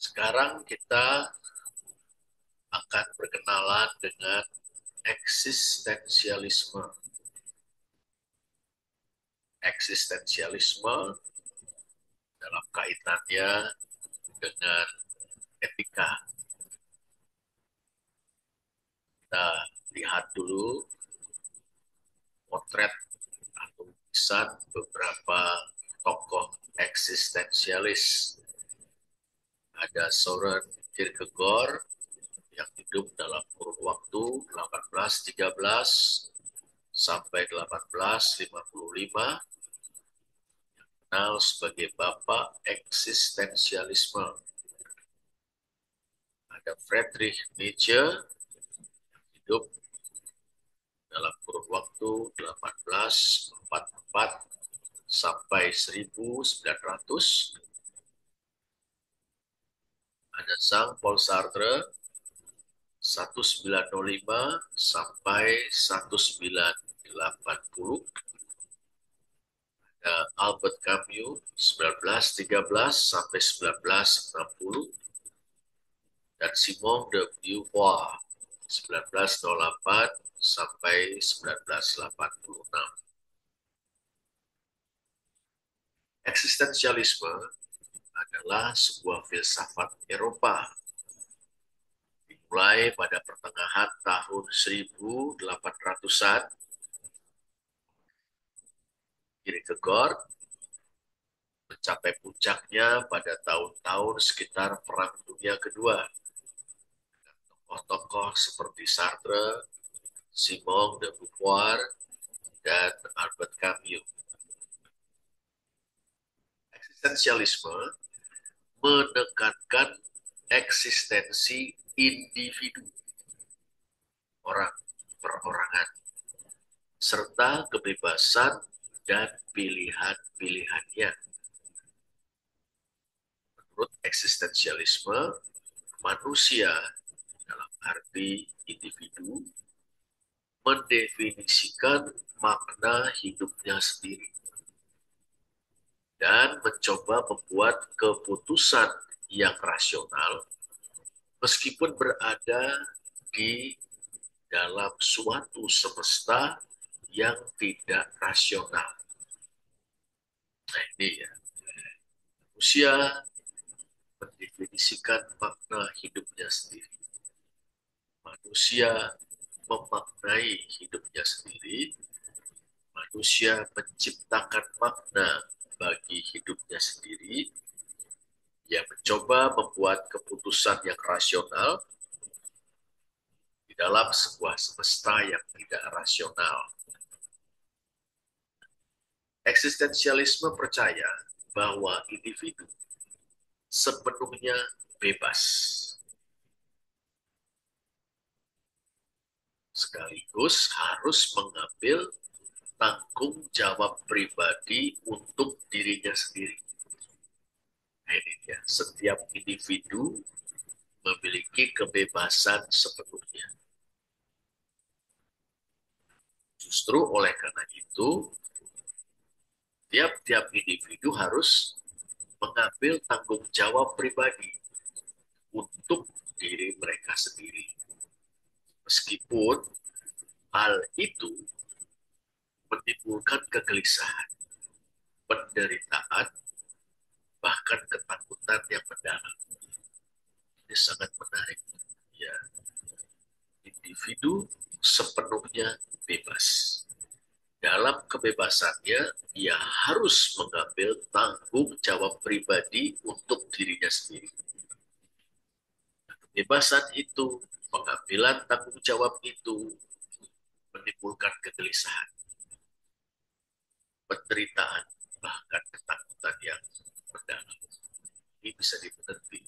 Sekarang kita akan berkenalan dengan eksistensialisme. Eksistensialisme dalam kaitannya dengan etika. Kita lihat dulu potret atau lukisan beberapa tokoh eksistensialis. Ada Søren Kierkegaard yang hidup dalam kurun waktu 1813 sampai 1855, dikenal sebagai Bapak Eksistensialisme. Ada Friedrich Nietzsche, hidup dalam kurun waktu 1844 sampai 1900. Ada Jean-Paul Sartre, 1905 sampai 1980. Ada Albert Camus, 1913 sampai 1960. Dan Simone de Beauvoir, 1908 sampai 1986. Eksistensialisme adalah sebuah filsafat Eropa dimulai pada pertengahan tahun 1800-an. Kierkegaard mencapai puncaknya pada tahun-tahun sekitar Perang Dunia Kedua. Tokoh-tokoh seperti Sartre, Simone de Beauvoir, dan Albert Camus. Eksistensialisme menekankan eksistensi individu, orang, perorangan, serta kebebasan dan pilihan-pilihannya. Menurut eksistensialisme, manusia dalam arti individu mendefinisikan makna hidupnya sendiri dan mencoba membuat keputusan yang rasional meskipun berada di dalam suatu semesta yang tidak rasional. Nah ini ya, manusia mendefinisikan makna hidupnya sendiri. Manusia memaknai hidupnya sendiri. Manusia menciptakan makna bagi hidupnya sendiri. Ia mencoba membuat keputusan yang rasional di dalam sebuah semesta yang tidak rasional. Eksistensialisme percaya bahwa individu sepenuhnya bebas, sekaligus harus mengambil tanggung jawab pribadi untuk dirinya sendiri. Nah, ini dia. Setiap individu memiliki kebebasan sepenuhnya. Justru oleh karena itu, tiap-tiap individu harus mengambil tanggung jawab pribadi untuk diri mereka sendiri. Meskipun hal itu menimbulkan kegelisahan, penderitaan, bahkan ketakutan yang mendalam. Ini sangat menarik. Ya, individu sepenuhnya bebas. Dalam kebebasannya, ia harus mengambil tanggung jawab pribadi untuk dirinya sendiri. Kebebasan itu, pengambilan tanggung jawab itu menimbulkan kegelisahan, penderitaan, bahkan ketakutan yang mendalam. Ini bisa dimengerti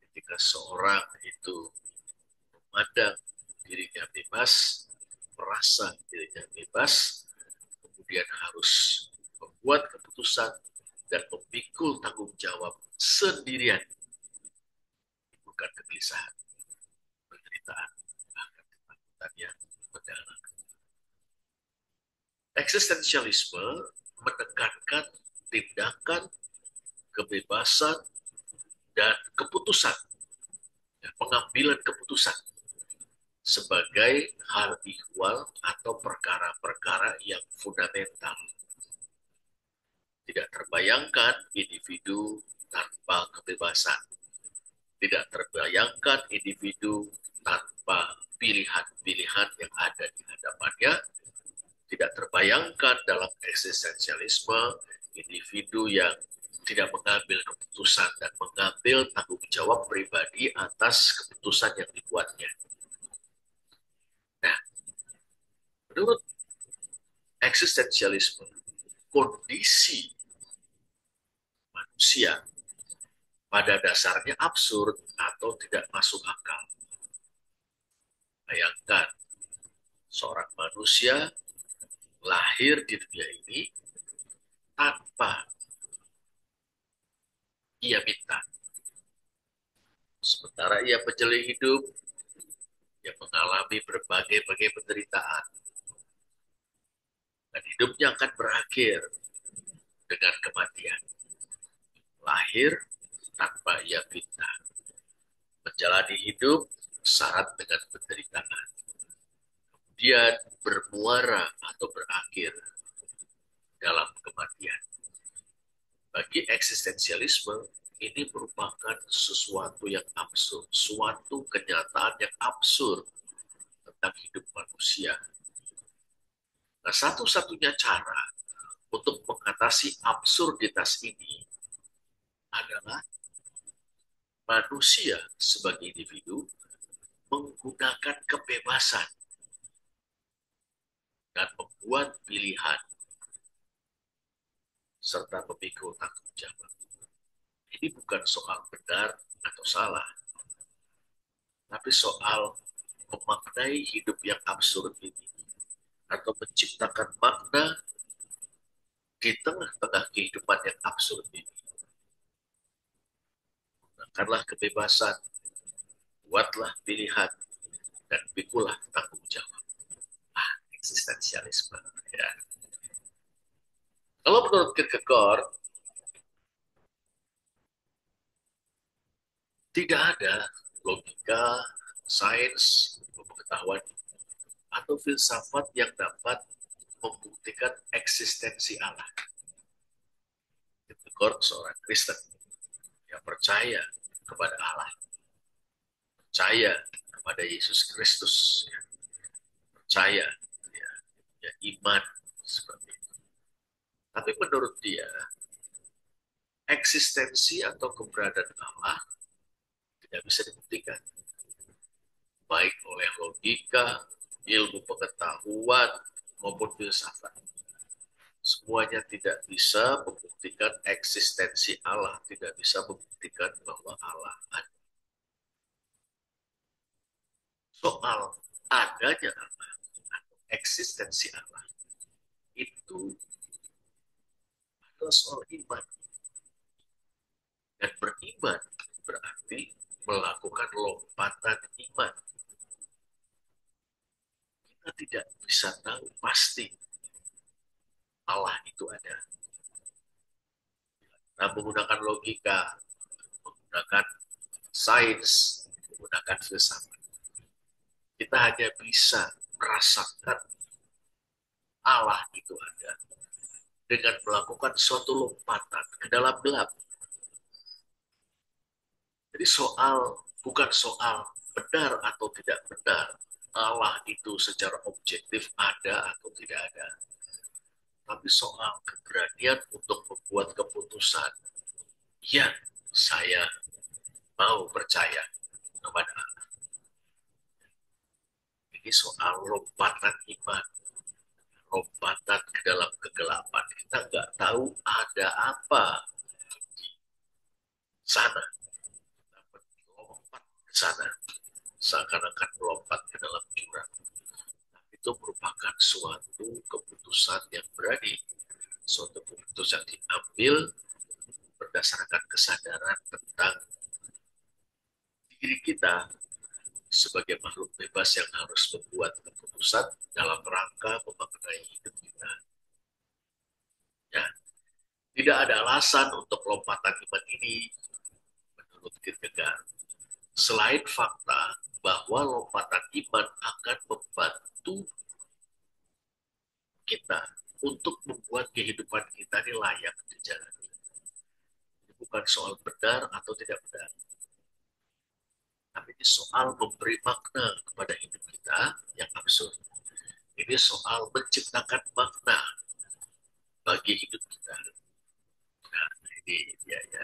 ketika seorang itu memandang dirinya bebas, merasa dirinya bebas, kemudian harus membuat keputusan dan memikul tanggung jawab sendirian, bukan kegelisahan, penderitaan, bahkan ketakutan yang mendalam. Eksistensialisme menekankan tindakan kebebasan dan keputusan, ya, pengambilan keputusan sebagai hal ihwal atau perkara-perkara yang fundamental. Tidak terbayangkan individu tanpa kebebasan. Tidak terbayangkan individu tanpa pilihan-pilihan yang ada di hadapannya. Tidak terbayangkan dalam eksistensialisme individu yang tidak mengambil keputusan dan mengambil tanggung jawab pribadi atas keputusan yang dibuatnya. Nah, menurut eksistensialisme, kondisi manusia pada dasarnya absurd atau tidak masuk akal. Bayangkan, seorang manusia lahir di dunia ini tanpa ia minta. Sementara ia menjalani hidup, ia mengalami berbagai-bagai penderitaan. Dan hidupnya akan berakhir dengan kematian. Lahir tanpa ia minta. Menjalani hidup syarat dengan penderitaan. Kemudian bermuara atau berakhir dalam kematian. Bagi eksistensialisme, ini merupakan sesuatu yang absurd, suatu kenyataan yang absurd tentang hidup manusia. Nah, satu-satunya cara untuk mengatasi absurditas ini adalah manusia sebagai individu menggunakan kebebasan dan membuat pilihan serta memikul tanggung jawab. Ini bukan soal benar atau salah, tapi soal memaknai hidup yang absurd ini atau menciptakan makna di tengah-tengah kehidupan yang absurd ini. Gunakanlah kebebasan, buatlah pilihan, dan pikulah tanggung jawab. Eksistensialisme. Ya. Kalau menurut Kierkegaard, tidak ada logika, sains, pengetahuan, atau filsafat yang dapat membuktikan eksistensi Allah. Kierkegaard seorang Kristen yang percaya kepada Allah, percaya kepada Yesus Kristus, ya, percaya, ya, ya, iman seperti itu. Tapi menurut dia, eksistensi atau keberadaan Allah tidak bisa dibuktikan, baik oleh logika, ilmu pengetahuan, maupun filsafat. Semuanya tidak bisa membuktikan eksistensi Allah, tidak bisa membuktikan bahwa Allah ada. Soal adanya Allah atau eksistensi Allah itu adalah soal iman. Dan beriman berarti melakukan lompatan iman. Kita tidak bisa tahu pasti Allah itu ada. Kita menggunakan logika, menggunakan sains, menggunakan filsafat. Kita hanya bisa merasakan Allah itu ada dengan melakukan suatu lompatan ke dalam gelap. Jadi bukan soal benar atau tidak benar Allah itu secara objektif ada atau tidak ada, tapi soal keberanian untuk membuat keputusan. Ya, saya mau percaya kepada Allah. Ini soal lompatan iman, lompatan ke dalam kegelapan. Kita nggak tahu ada apa di sana. Lompat ke sana, seakan-akan melompat ke dalam jurang. Itu merupakan suatu keputusan yang berani, suatu keputusan yang diambil berdasarkan kesadaran tentang diri kita sebagai makhluk bebas yang harus membuat keputusan dalam rangka memaknai hidup kita. Ya, tidak ada alasan untuk lompatan iman ini menurut Kierkegaard. Selain fakta bahwa lompatan iman akan membantu kita untuk membuat kehidupan kita ini layak dijalani. Bukan soal benar atau tidak benar, tapi ini soal memberi makna kepada hidup kita yang absurd. Ini soal menciptakan makna bagi hidup kita. Nah, ini dia ya.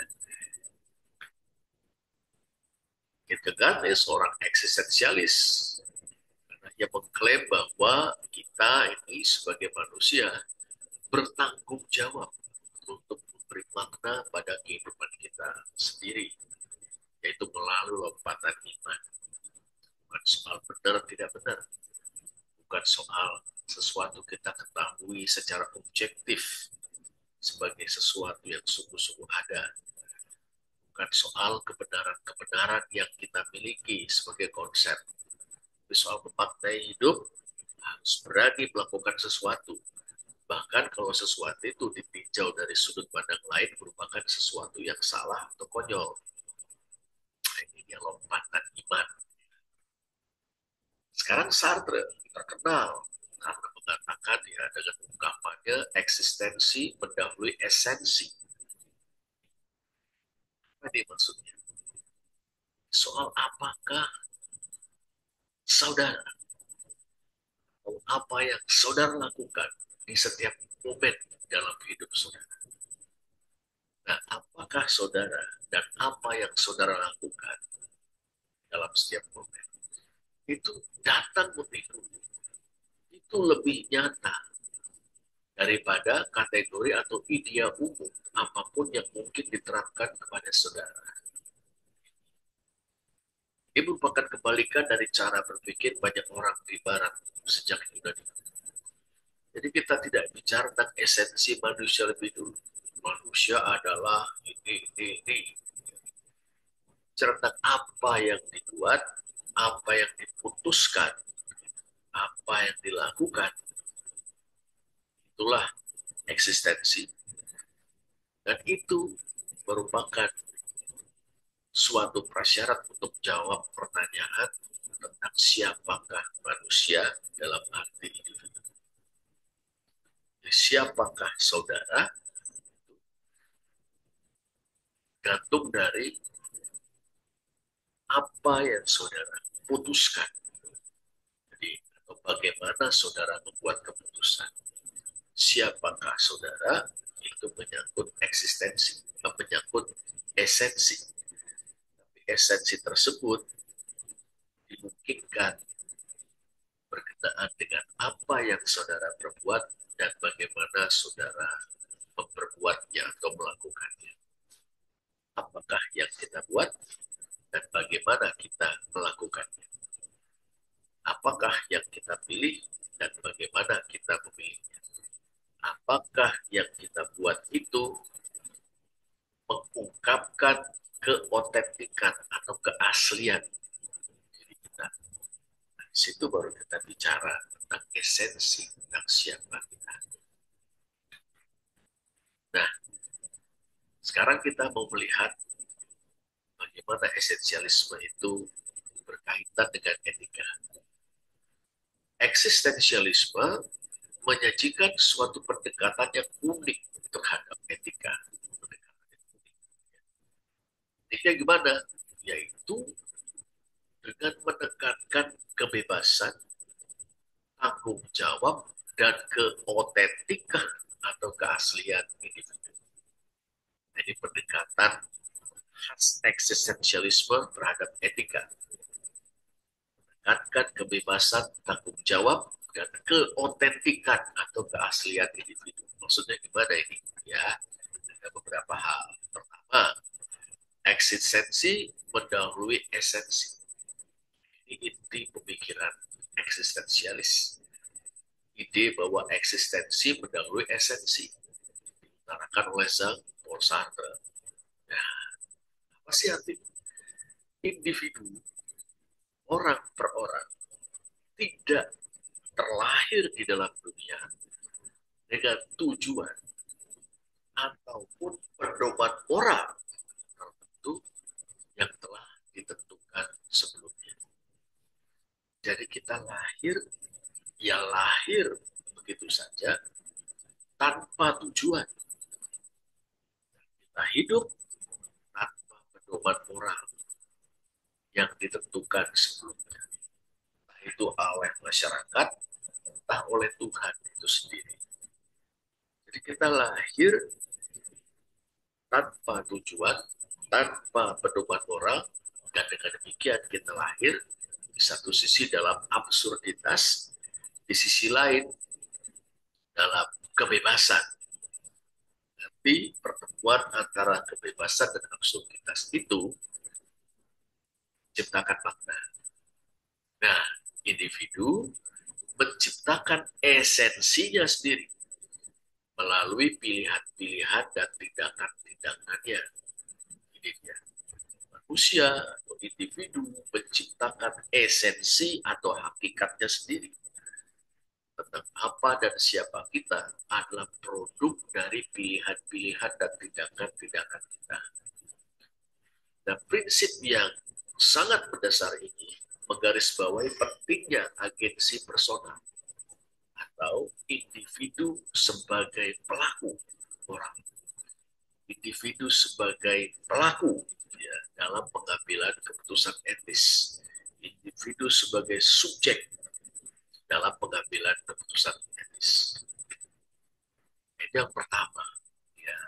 Kierkegaard adalah seorang eksistensialis. Karena ia mengklaim bahwa kita ini sebagai manusia bertanggung jawab untuk memberi makna pada kehidupan kita sendiri, yaitu melalui lompatan iman. Bukan soal benar tidak benar, bukan soal sesuatu kita ketahui secara objektif sebagai sesuatu yang sungguh-sungguh ada, bukan soal kebenaran-kebenaran yang kita miliki sebagai konsep, tapi soal memaknai hidup harus berani melakukan sesuatu. Bahkan kalau sesuatu itu ditinjau dari sudut pandang lain merupakan sesuatu yang salah atau konyol. Nah, ini dia lompatan iman. Sekarang Sartre terkenal karena mengatakan ya dengan ungkapannya eksistensi mendahului esensi. Apa ini maksudnya? Soal apakah saudara atau apa yang saudara lakukan di setiap momen dalam hidup saudara. Nah, apakah saudara dan apa yang saudara lakukan dalam setiap momen itu datang lebih dulu, itu lebih nyata daripada kategori atau idea umum apapun yang mungkin diterapkan kepada saudara. Ini merupakan kebalikan dari cara berpikir banyak orang di Barat sejak Yunani. Jadi kita tidak bicara tentang esensi manusia lebih dulu. Manusia adalah ini. Bicara tentang apa yang dibuat, apa yang diputuskan, apa yang dilakukan. Itulah eksistensi. Dan itu merupakan suatu prasyarat untuk jawab pertanyaan tentang siapakah manusia dalam arti individu. Siapakah saudara gantung dari apa yang saudara putuskan. Jadi, bagaimana saudara membuat keputusan. Siapakah saudara itu menyangkut eksistensi, menyangkut esensi. Tapi esensi tersebut dimungkinkan berkenaan dengan apa yang saudara perbuat dan bagaimana saudara memperbuatnya atau melakukannya. Apakah yang kita buat dan bagaimana kita melakukannya. Apakah yang kita pilih dan bagaimana kita memilihnya. Apakah yang kita buat itu mengungkapkan keotentikan atau keaslian diri kita. Nah, di situ baru kita bicara tentang esensi, tentang siapa kita. Nah, sekarang kita mau melihat bagaimana esensialisme itu berkaitan dengan etika. Eksistensialisme menyajikan suatu pendekatan yang unik terhadap etika. Etika gimana? Yaitu dengan menekankan kebebasan, tanggung jawab, dan keotentikan atau keaslian individu. Jadi pendekatan khas eksistensialisme terhadap etika. Menekankan kebebasan, tanggung jawab, dan keotentikan atau keaslian individu. Maksudnya gimana ini? Ya, ada beberapa hal. Pertama, eksistensi mendahului esensi. Ini inti pemikiran eksistensialis. Ide bahwa eksistensi mendahului esensi diutarakan oleh Jean-Paul Sartre. Nah, apa sih artinya? Individu, orang per orang, tidak terlahir di dalam dunia dengan tujuan ataupun pedoman moral tertentu ditentukan sebelumnya. Jadi kita lahir, ya lahir begitu saja tanpa tujuan. Kita hidup tanpa pedoman moral yang ditentukan sebelumnya. Entah itu oleh masyarakat, entah oleh Tuhan itu sendiri. Jadi kita lahir tanpa tujuan, tanpa pedoman moral, dan dengan demikian kita lahir di satu sisi dalam absurditas, di sisi lain dalam kebebasan. Tapi pertemuan antara kebebasan dan absurditas itu menciptakan makna. Nah, individu menciptakan esensinya sendiri melalui pilihan-pilihan dan tindakan-tindakannya. Ini dia. Manusia atau individu menciptakan esensi atau hakikatnya sendiri. Tentang apa dan siapa kita adalah produk dari pilihan-pilihan dan tindakan-tindakan kita. Dan prinsip yang sangat mendasar ini menggarisbawahi pentingnya agensi personal atau individu sebagai pelaku orang, individu sebagai pelaku ya, dalam pengambilan keputusan etis, individu sebagai subjek dalam pengambilan keputusan etis. Ini yang pertama, ya,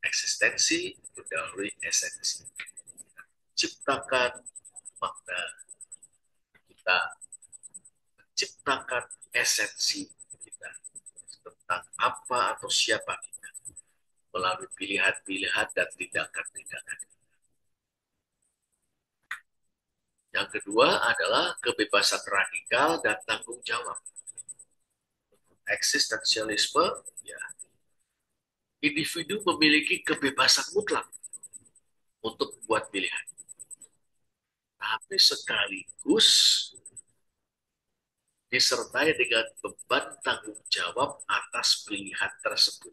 eksistensi mendahului esensi. Ciptakan makna, kita menciptakan esensi kita tentang apa atau siapa kita melalui pilihan-pilihan dan tindakan-tindakan. Yang kedua adalah kebebasan radikal dan tanggung jawab. Eksistensialisme, ya, individu memiliki kebebasan mutlak untuk membuat pilihan. Tapi sekaligus disertai dengan beban tanggung jawab atas pilihan tersebut.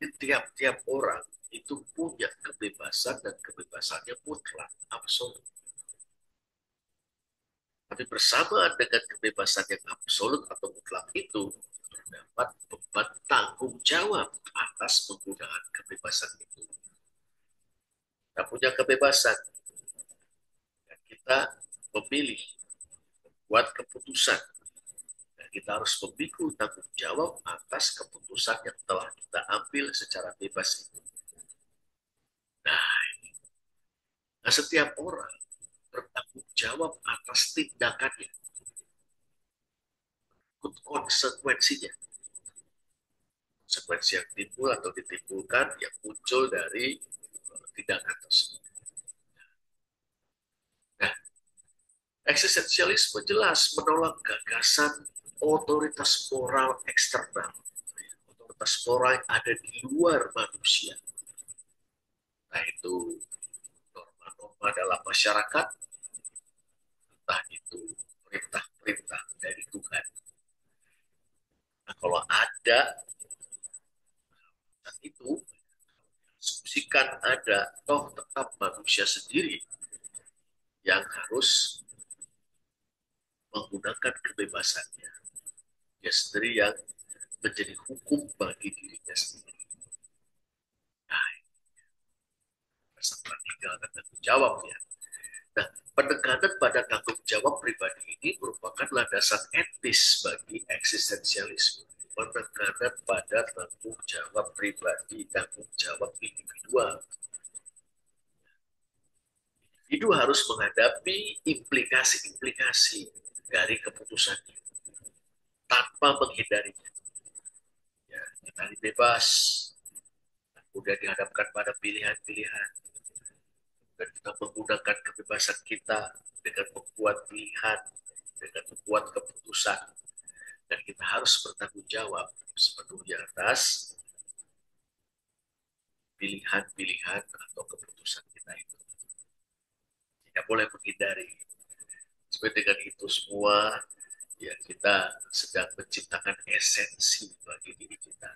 Tiap-tiap orang itu punya kebebasan dan kebebasannya mutlak, absolut. Tapi bersamaan dengan kebebasan yang absolut atau mutlak itu, terdapat beban tanggung jawab atas penggunaan kebebasan itu. Kita punya kebebasan, dan kita memilih, buat keputusan, dan kita harus memikul tanggung jawab atas keputusan yang telah kita ambil secara bebas itu. Nah, setiap orang bertanggung jawab atas tindakannya, konsekuensinya. Konsekuensi yang timbul atau ditimbulkan yang muncul dari tindakan tersebut. Nah, eksistensialisme jelas menolak gagasan otoritas moral eksternal, otoritas moral yang ada di luar manusia. Nah, itu norma-norma dalam masyarakat, entah itu perintah-perintah dari Tuhan. Nah, kalau ada itu, asumsikan ada, toh tetap manusia sendiri yang harus menggunakan kebebasannya. Dia sendiri yang menjadi hukum bagi dirinya sendiri. Nah, rasa radikal dan tanggung jawab ya. Nah, penekanan pada tanggung jawab pribadi ini merupakan landasan etis bagi eksistensialisme. Penekanan pada tanggung jawab pribadi, tanggung jawab individual. Individu harus menghadapi implikasi-implikasi dari keputusannya tanpa menghindarinya. Ya, kita bebas, kemudian dihadapkan pada pilihan-pilihan, dan kita menggunakan kebebasan kita dengan membuat pilihan, dengan membuat keputusan, dan kita harus bertanggung jawab sepenuhnya atas pilihan-pilihan atau keputusan kita itu. Tidak boleh menghindari. Seperti dengan itu semua, ya kita sedang menciptakan esensi bagi diri kita.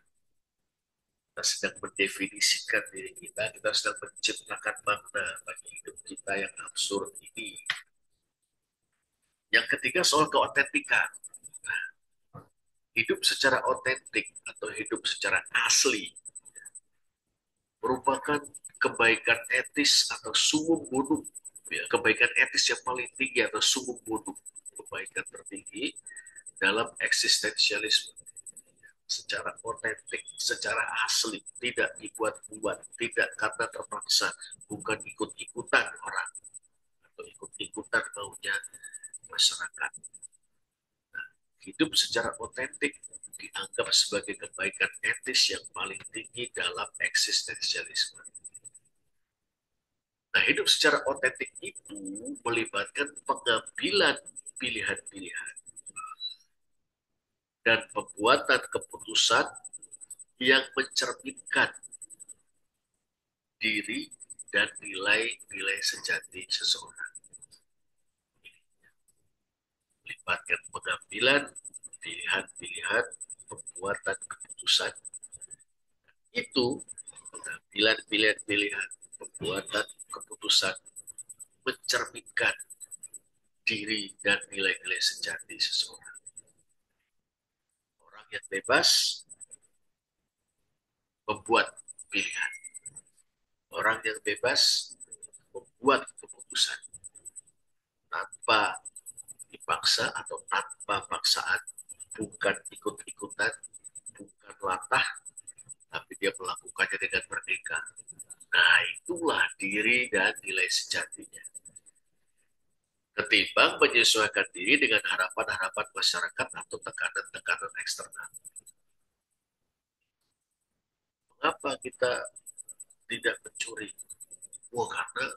Kita kita sedang mendefinisikan diri kita sedang menciptakan makna bagi hidup kita yang absurd ini. Yang ketiga soal keotentikan. Hidup secara otentik atau hidup secara asli merupakan kebaikan etis atau sumum bonum, ya, kebaikan etis yang paling tinggi atau sumum bonum, kebaikan tertinggi dalam eksistensialisme. Secara otentik, secara asli, tidak dibuat-buat, tidak karena terpaksa, bukan ikut-ikutan orang atau ikut-ikutan maunya masyarakat. Hidup secara otentik dianggap sebagai kebaikan etis yang paling tinggi dalam eksistensialisme. Nah, hidup secara otentik itu melibatkan pengambilan pilihan-pilihan dan pembuatan keputusan yang mencerminkan diri dan nilai-nilai sejati seseorang. Melibatkan pengambilan pilihan-pilihan, pembuatan keputusan. Itu pengambilan pilihan-pilihan, pembuatan keputusan mencerminkan diri dan nilai-nilai sejati seseorang. Orang yang bebas membuat pilihan. Orang yang bebas membuat keputusan tanpa dipaksa atau tanpa paksaan, bukan ikut-ikutan, bukan latah, tapi dia melakukannya dengan merdeka. Nah, itulah diri dan nilai sejatinya. Ketimbang menyesuaikan diri dengan harapan-harapan masyarakat atau tekanan-tekanan eksternal. Mengapa kita tidak mencuri? Wah, karena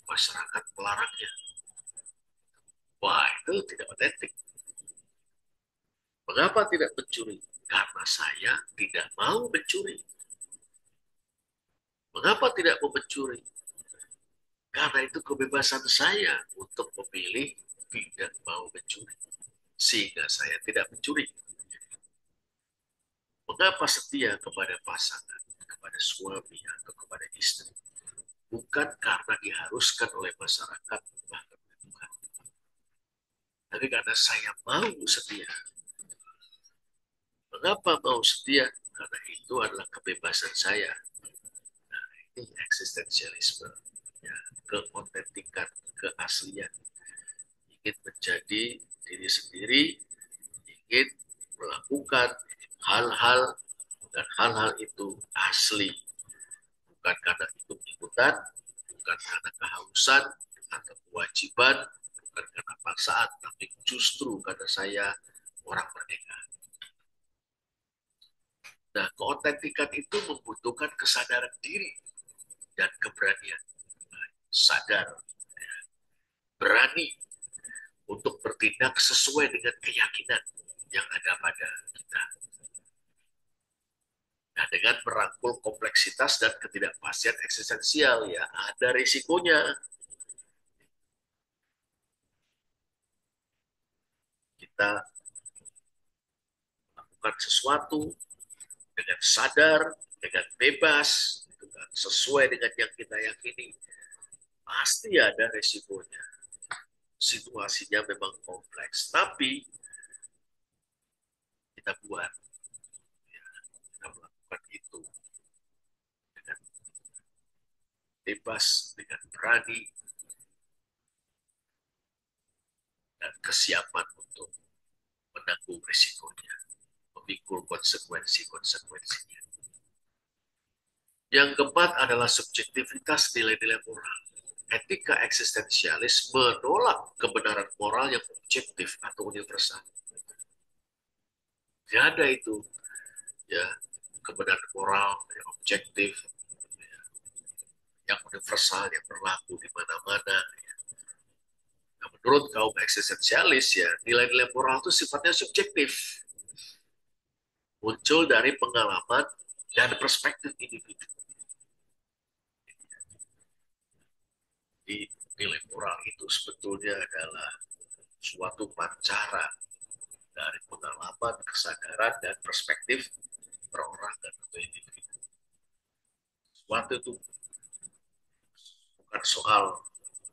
masyarakat melarangnya. Wah, itu tidak otentik. Mengapa tidak mencuri? Karena saya tidak mau mencuri. Mengapa tidak mau mencuri? Karena itu kebebasan saya untuk memilih tidak mau mencuri. Sehingga saya tidak mencuri. Mengapa setia kepada pasangan, kepada suami, atau kepada istri? Bukan karena diharuskan oleh masyarakat, bahkan Tuhan. Tapi karena saya mau setia. Mengapa mau setia? Karena itu adalah kebebasan saya. Nah, ini eksistensialisme. Ya, keotentikan, keaslian. Ingin menjadi diri sendiri, ingin melakukan hal-hal, dan hal-hal itu asli. Bukan karena ikut-ikutan, bukan karena kehausan atau kewajiban, bukan karena paksaan, tapi justru karena saya orang merdeka. Nah, keotentikan itu membutuhkan kesadaran diri dan keberanian. Sadar, berani untuk bertindak sesuai dengan keyakinan yang ada pada kita. Nah, dengan merangkul kompleksitas dan ketidakpastian eksistensial, ya ada risikonya. Kita melakukan sesuatu dengan sadar, dengan bebas, gitu kan, sesuai dengan yang kita yakini. Pasti ada risikonya. Situasinya memang kompleks, tapi kita buat, ya, kita melakukan itu dengan bebas, dengan berani, dan kesiapan untuk menanggung risikonya, memikul konsekuensi-konsekuensinya. Yang keempat adalah subjektivitas nilai-nilai moral. Etika eksistensialis menolak kebenaran moral yang objektif atau universal. Tidak ada itu, ya, kebenaran moral yang objektif, yang universal, yang berlaku di mana-mana. Nah, menurut kaum eksistensialis, ya, nilai-nilai moral itu sifatnya subjektif, muncul dari pengalaman dan perspektif individu. Di nilai moral itu sebetulnya adalah suatu pancaran dari pengalaman, kesadaran, dan perspektif perorangan atau individu. Sesuatu itu bukan soal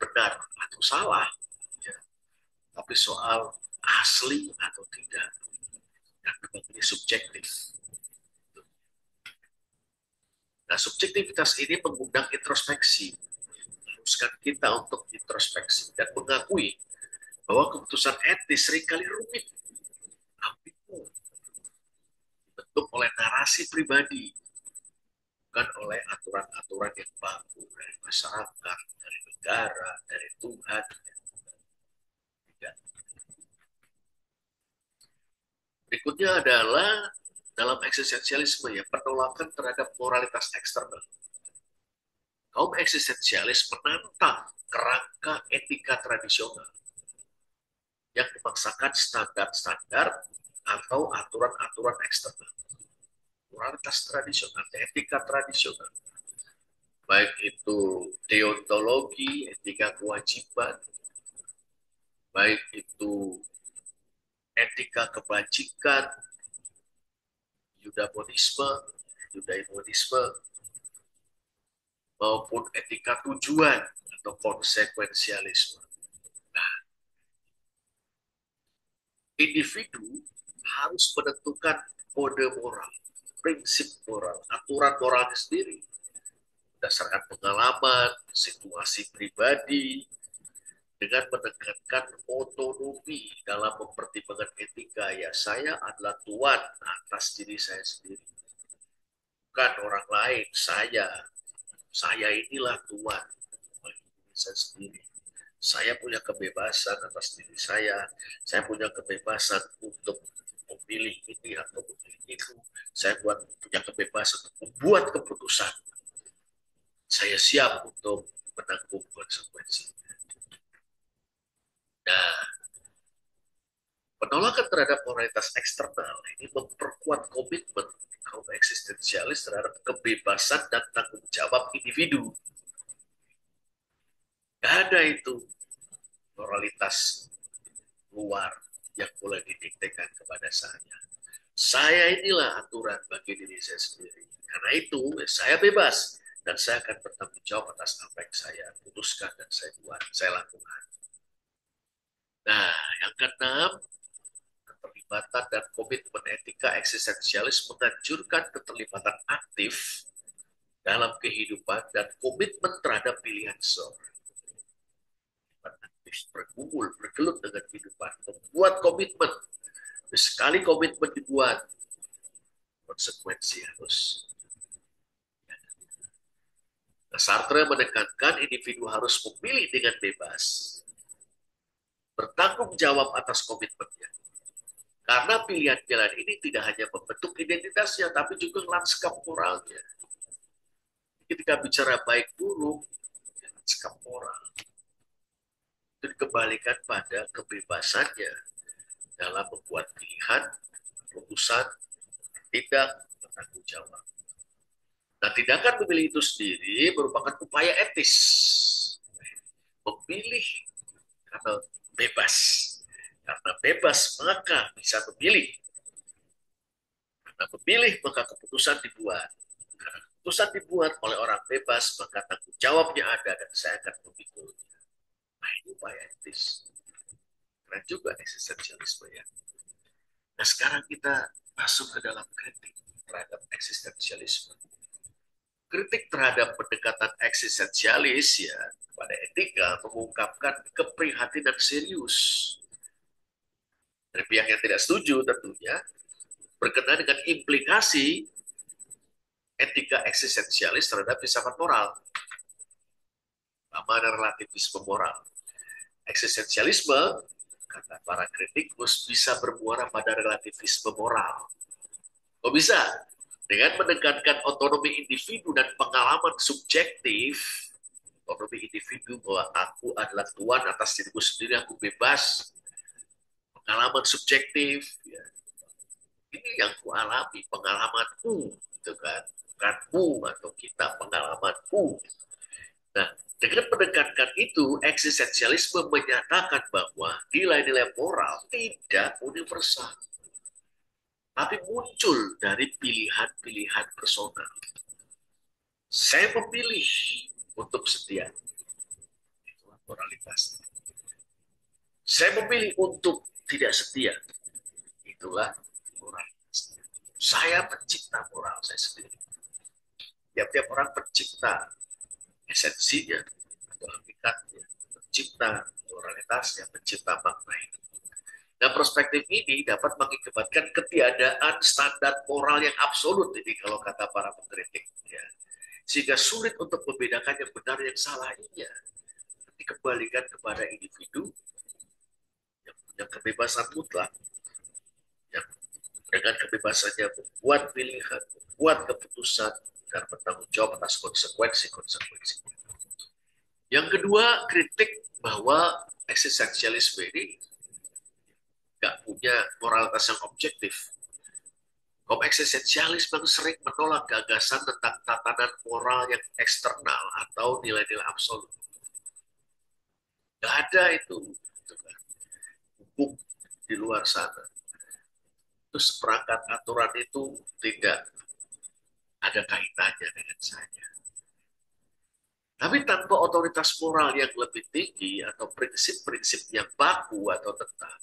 benar atau salah, ya, tapi soal asli atau tidak. Dan ini subjektif. Nah, subjektivitas ini mengundang introspeksi, mengharuskan kita untuk introspeksi dan mengakui bahwa keputusan etis seringkali rumit, ambigu, dibentuk oleh narasi pribadi, bukan oleh aturan-aturan yang baku dari masyarakat, dari negara, dari Tuhan. Tidak. Berikutnya adalah dalam eksistensialisme, ya, penolakan terhadap moralitas eksternal. Kaum eksistensialis menantang kerangka etika tradisional yang memaksakan standar-standar atau aturan-aturan eksternal. Moralitas tradisional, etika tradisional, baik itu deontologi, etika kewajiban, baik itu etika kebajikan, yudamonisme, yudaimonisme, maupun etika tujuan atau konsekuensialisme. Nah, individu harus menentukan kode moral, prinsip moral, aturan moralnya sendiri berdasarkan pengalaman, situasi pribadi, dengan menekankan otonomi dalam mempertimbangkan etika. Ya, saya adalah tuan atas diri saya sendiri, bukan orang lain. Saya inilah tuan bagi diri saya sendiri. Saya punya kebebasan atas diri saya. Saya punya kebebasan untuk memilih ini atau memilih itu. Saya punya kebebasan untuk membuat keputusan. Saya siap untuk menanggung konsekuensi. Nah, penolakan terhadap moralitas eksternal ini memperkuat komitmen kaum eksistensialis terhadap kebebasan dan tanggung jawab individu. Tidak ada itu moralitas luar yang boleh didiktekan kepada saya. Saya inilah aturan bagi diri saya sendiri. Karena itu, saya bebas dan saya akan bertanggung jawab atas apa yang saya putuskan dan saya buat, saya lakukan. Nah, yang keenam, keterlibatan dan komitmen etika eksistensialis menganjurkan keterlibatan aktif dalam kehidupan dan komitmen terhadap pilihan seorang. Aktif bergumul, bergelut dengan kehidupan, membuat komitmen. Sekali komitmen dibuat, konsekuensi harus. Nah, Sartre menekankan individu harus memilih dengan bebas, bertanggung jawab atas komitmennya. Karena pilihan jalan ini tidak hanya membentuk identitasnya, tapi juga lanskap moralnya. Ketika bicara baik buruk, lanskap moral itu dikembalikan pada kebebasannya dalam membuat pilihan, keputusan, tindak, bertanggung jawab. Nah, tindakan memilih itu sendiri merupakan upaya etis. Memilih karena bebas. Karena bebas, maka bisa memilih. Karena memilih, maka keputusan dibuat. Karena keputusan dibuat oleh orang bebas, maka tanggung jawabnya ada dan saya akan memikulnya. Nah, ini upaya etis. Keren juga eksistensialisme ya. Nah, sekarang kita masuk ke dalam kritik terhadap eksistensialisme. Kritik terhadap pendekatan eksistensialis ya pada etika mengungkapkan keprihatinan serius dari pihak yang tidak setuju tentunya berkenaan dengan implikasi etika eksistensialis terhadap filsafat moral, sama relativisme moral. Eksistensialisme, kata para kritikus, bisa bermuara pada relativisme moral. Kok bisa? Dengan menekankan otonomi individu dan pengalaman subjektif, otonomi individu bahwa aku adalah tuan atas diriku sendiri, aku bebas, pengalaman subjektif, ya. Ini yang ku alami, pengalamanku, gitu kan, bukanmu atau kita, pengalamanku. Nah, dengan menekankan itu, eksistensialisme menyatakan bahwa nilai-nilai moral tidak universal, tapi muncul dari pilihan-pilihan personal. Saya memilih untuk setia. Itulah moralitas. Saya memilih untuk tidak setia. Itulah moralitas. Saya pencipta moral saya sendiri. Tiap-tiap orang pencipta esensinya atau hakikatnya, pencipta moralitasnya, pencipta makna itu. Nah, perspektif ini dapat mengakibatkan ketiadaan standar moral yang absolut ini kalau kata para pengkritik. Ya. Sehingga sulit untuk membedakan yang benar yang salah ini. Dikembalikan kepada individu yang punya kebebasan mutlak, yang dengan kebebasannya membuat pilihan, membuat keputusan, dan bertanggung jawab atas konsekuensi-konsekuensi. Yang kedua, kritik bahwa eksistensialisme ini nggak punya moralitas yang objektif. Kaum eksistensialis memang sering menolak gagasan tentang tatanan moral yang eksternal atau nilai-nilai absolut. Nggak ada itu, hukum di luar sana. Terus perangkat aturan itu tidak ada kaitannya dengan saya. Tapi tanpa otoritas moral yang lebih tinggi atau prinsip-prinsip yang baku atau tetap,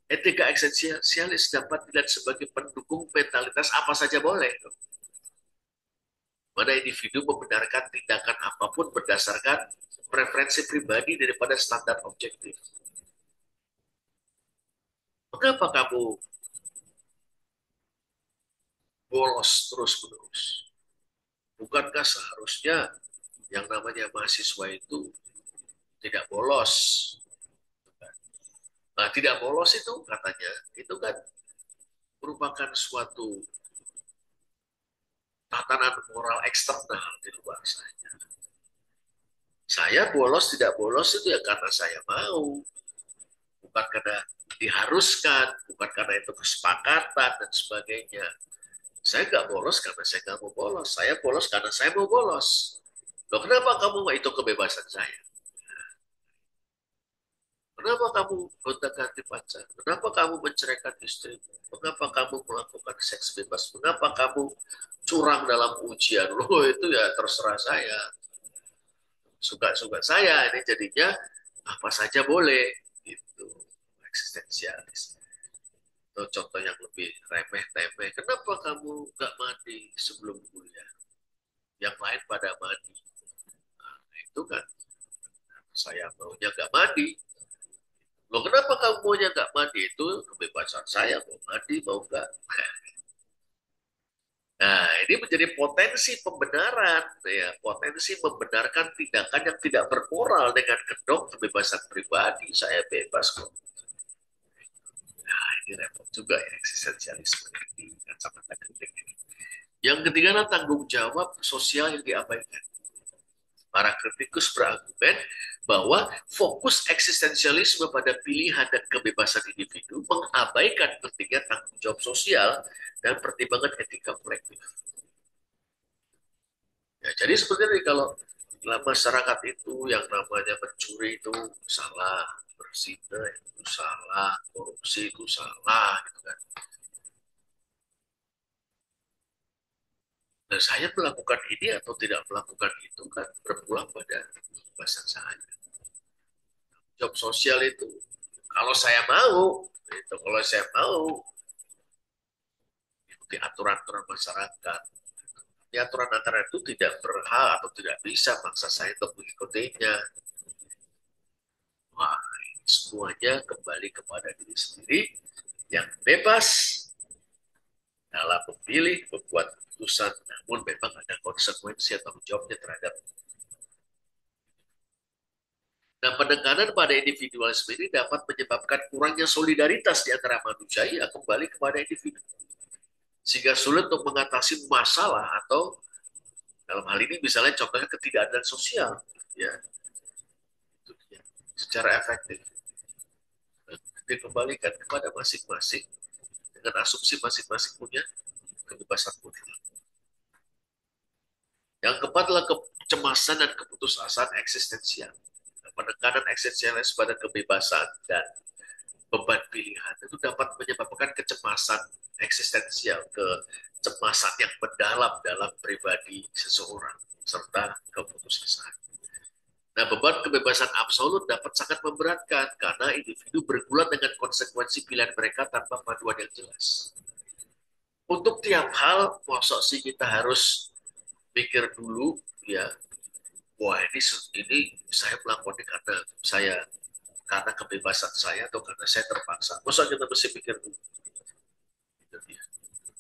etika eksistensialis dapat dilihat sebagai pendukung mentalitas apa saja boleh. Mana individu membenarkan tindakan apapun berdasarkan preferensi pribadi daripada standar objektif. Mengapa kamu bolos terus-menerus? Bukankah seharusnya yang namanya mahasiswa itu tidak bolos? Nah, tidak bolos itu katanya, itu kan merupakan suatu tatanan moral eksternal di luar saya. Saya bolos tidak bolos itu ya karena saya mau, bukan karena diharuskan, bukan karena itu kesepakatan dan sebagainya. Saya nggak bolos karena saya nggak mau bolos. Saya bolos karena saya mau bolos. Loh, kenapa kamu nggak itu kebebasan saya? Kenapa kamu gonta-ganti pacar? Kenapa kamu menceraikan istri? Mengapa kamu melakukan seks bebas? Mengapa kamu curang dalam ujian? Loh, itu ya terserah saya. Suka-suka saya. Ini jadinya apa saja boleh. Gitu. Eksistensialis. Atau contoh yang lebih remeh-temeh. Kenapa kamu nggak mandi sebelum kuliah? Yang lain pada mandi. Nah, itu kan saya maunya nggak mandi. Loh, kenapa kamu maunya nggak mandi? Itu kebebasan saya, mau mandi, mau nggak. Nah, ini menjadi potensi pembenaran, ya, potensi membenarkan tindakan yang tidak bermoral dengan kedok kebebasan pribadi. Saya bebas kok. Nah, ini repot juga ya eksistensialisme ini kacamata kritik ini. Yang ketiga adalah tanggung jawab sosial yang diabaikan. Para kritikus berargumen bahwa fokus eksistensialisme pada pilihan dan kebebasan individu mengabaikan pentingnya tanggung jawab sosial dan pertimbangan etika kolektif. Ya, jadi sebenarnya kalau dalam masyarakat itu yang namanya mencuri itu salah, berzina itu salah, korupsi itu salah, gitu kan. Dan saya melakukan ini atau tidak melakukan itu kan berpulang pada kebebasan saya. Job sosial itu kalau saya mau, itu kalau saya mau ikuti aturan-aturan masyarakat. Di aturan-aturan itu tidak berhak atau tidak bisa maksa saya untuk mengikutinya. Wah, semuanya kembali kepada diri sendiri yang bebas dalam memilih, membuat keputusan, namun memang ada konsekuensi atau jawabnya terhadap. Nah, penekanan pada individualisme ini dapat menyebabkan kurangnya solidaritas di antara manusia, ya kembali kepada individu. Sehingga sulit untuk mengatasi masalah atau dalam hal ini misalnya contohnya ketidakadilan sosial, ya, itu dia, secara efektif. Dikembalikan kepada masing-masing dengan asumsi masing-masing punya kebebasan mutlak. Yang keempat adalah kecemasan dan keputusasaan eksistensial. Penekanan eksistensialis pada kebebasan dan beban pilihan itu dapat menyebabkan kecemasan eksistensial, kecemasan yang mendalam dalam pribadi seseorang, serta keputusasaan. Nah, beban kebebasan absolut dapat sangat memberatkan karena individu bergulat dengan konsekuensi pilihan mereka tanpa panduan yang jelas. Untuk tiap hal, masa sih kita harus mikir dulu, ya, wah ini saya melakukan ini karena kebebasan saya atau karena saya terpaksa. Masa kita mesti pikir dulu?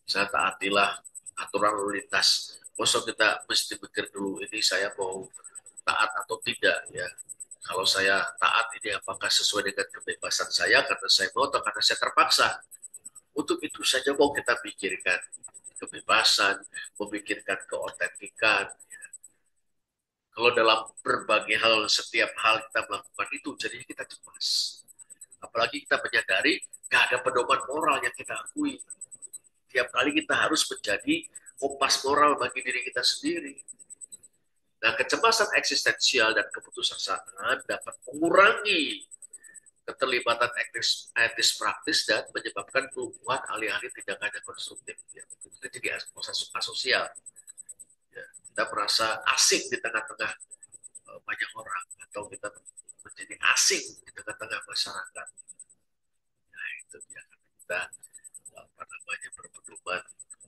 Saya taatilah aturan lalu lintas. Masa kita mesti pikir dulu ini saya mau taat atau tidak, ya. Kalau saya taat ini apakah sesuai dengan kebebasan saya karena saya mau atau karena saya terpaksa? Untuk itu saja mau kita pikirkan kebebasan, memikirkan keotentikan. Kalau dalam berbagai hal, setiap hal kita melakukan itu, jadi kita cemas. Apalagi kita menyadari gak ada pedoman moral yang kita akui. Tiap kali kita harus menjadi kompas moral bagi diri kita sendiri. Nah, kecemasan eksistensial dan keputusasaan dapat mengurangi keterlibatan etis praktis dan menyebabkan tumbuhan alih-alih tindakan yang konstruktif. Ya, itu jadi asosial. Ya, kita merasa asing di tengah-tengah banyak orang atau kita menjadi asing di tengah-tengah masyarakat. Nah, itu dia kita apa namanya berpedoman.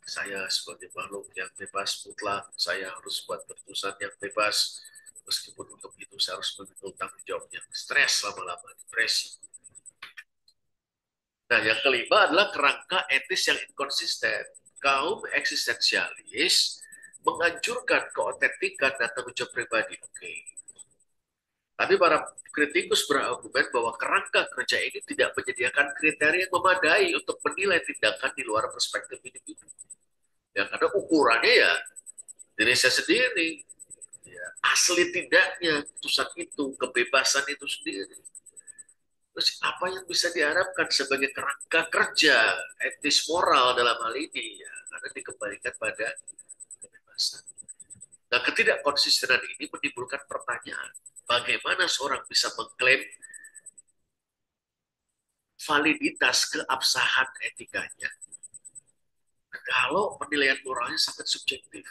Saya sebagai makhluk yang bebas mutlak, saya harus buat keputusan yang bebas. Meskipun untuk itu saya harus memikul tanggung jawabnya. Stres lama-lama, depresi. Nah, yang kelima adalah kerangka etis yang inkonsisten. Kaum eksistensialis menganjurkan keotentikan dan tanggung jawab pribadi. Oke. Tapi para kritikus berargumen bahwa kerangka kerja ini tidak menyediakan kriteria yang memadai untuk menilai tindakan di luar perspektif individu. Ya, karena ukurannya ya diri saya sendiri. Ya, asli tidaknya putusan itu, kebebasan itu sendiri. Terus apa yang bisa diharapkan sebagai kerangka kerja etis moral dalam hal ini? Ya, karena dikembalikan pada kebebasan. Nah, ketidakkonsistenan ini menimbulkan pertanyaan, bagaimana seorang bisa mengklaim validitas keabsahan etikanya kalau penilaian moralnya sangat subjektif?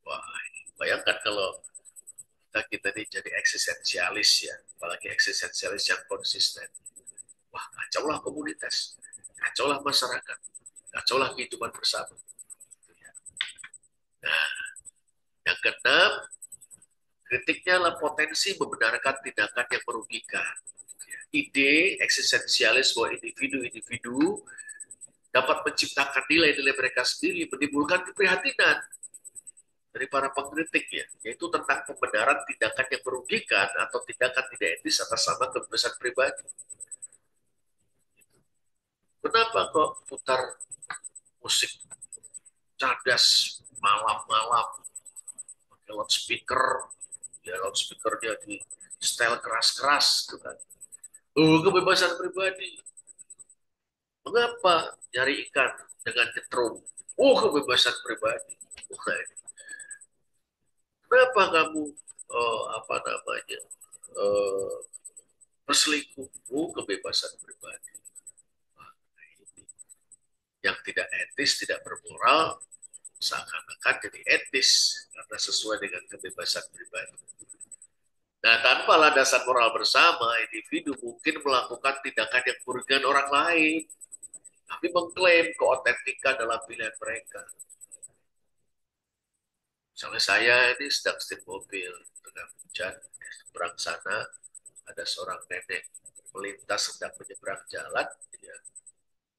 Wah, bayangkan kalau kita ini jadi eksistensialis, ya, apalagi eksistensialis yang konsisten. Wah, kacaulah komunitas, kacaulah masyarakat, kacaulah kehidupan bersama. Nah, yang keenam, kritiknya adalah potensi membenarkan tindakan yang merugikan. Ide eksistensialis bahwa individu-individu dapat menciptakan nilai-nilai mereka sendiri menimbulkan keprihatinan dari para pengkritik, ya, yaitu tentang pembenaran tindakan yang merugikan atau tindakan tidak etis atas nama kebebasan pribadi. Kenapa kok putar musik cadas malam-malam pakai loudspeaker, ya loudspeakernya di style keras-keras gitu kan? Kebebasan pribadi. Mengapa nyari ikan dengan nyetrum? Kebebasan pribadi. Kenapa kamu apa namanya berselingkuh? Kebebasan pribadi. Yang tidak etis, tidak bermoral, seakan-akan jadi etis karena sesuai dengan kebebasan pribadi. Nah, tanpa landasan moral bersama, individu mungkin melakukan tindakan yang merugikan orang lain, tapi mengklaim keotentikan dalam pilihan mereka. Misalnya saya ini sedang setir mobil, tengah hujan, di seberang sana ada seorang nenek melintas sedang menyeberang jalan, ya,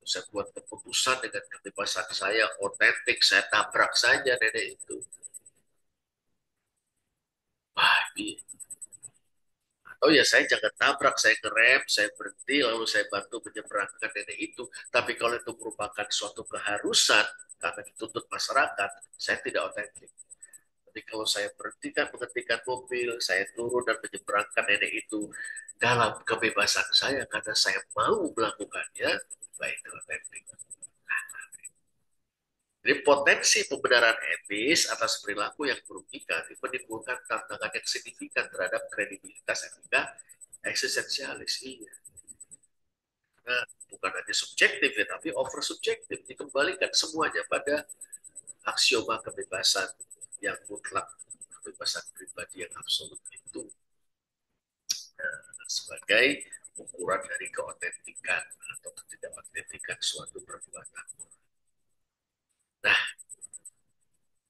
saya buat keputusan dengan kebebasan saya, otentik, saya tabrak saja nenek itu. Wah, ini atau ya saya jangan tabrak, saya ngerem, saya berhenti, lalu saya bantu menyeberangkan nenek itu. Tapi kalau itu merupakan suatu keharusan karena dituntut masyarakat, saya tidak otentik. Tapi kalau saya berhentikan, menghentikan mobil, saya turun dan menyeberangkan nenek itu dalam kebebasan saya karena saya mau melakukannya, baik itu otentik. Jadi potensi pembenaran etis atas perilaku yang merugikan menimbulkan tantangan yang signifikan terhadap kredibilitas etika eksistensialis. Iya. karena bukan hanya subjektif ya, tapi over subjektif, dikembalikan semuanya pada aksioma kebebasan yang mutlak, kebebasan pribadi yang absolut itu sebagai ukuran dari keotentikan atau ketidakotentikan suatu perbuatan. Nah,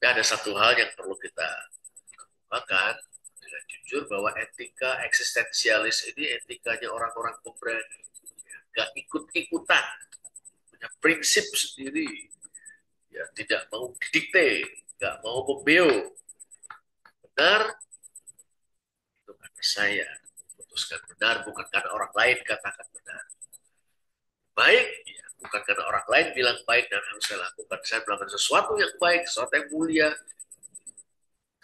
ada satu hal yang perlu kita kemukakan dengan jujur bahwa etika eksistensialis ini etikanya orang-orang pemberani, nggak ikut-ikutan, punya prinsip sendiri, ya tidak mau didikte, nggak mau membeo. Benar itu karena saya memutuskan benar, bukan karena orang lain katakan benar. Baik, ya, bukan karena orang lain bilang baik dan harus saya lakukan. Saya melakukan sesuatu yang baik, sesuatu yang mulia,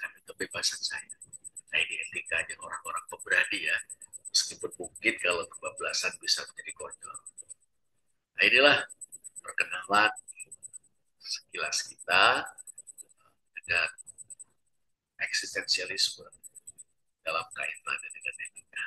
karena kebebasan saya. Nah ini etikanya orang-orang pemberani ya. Meskipun mungkin kalau kebablasan bisa menjadi konyol. Nah inilah perkenalan sekilas kita dengan eksistensialisme dalam kaitannya dengan etika.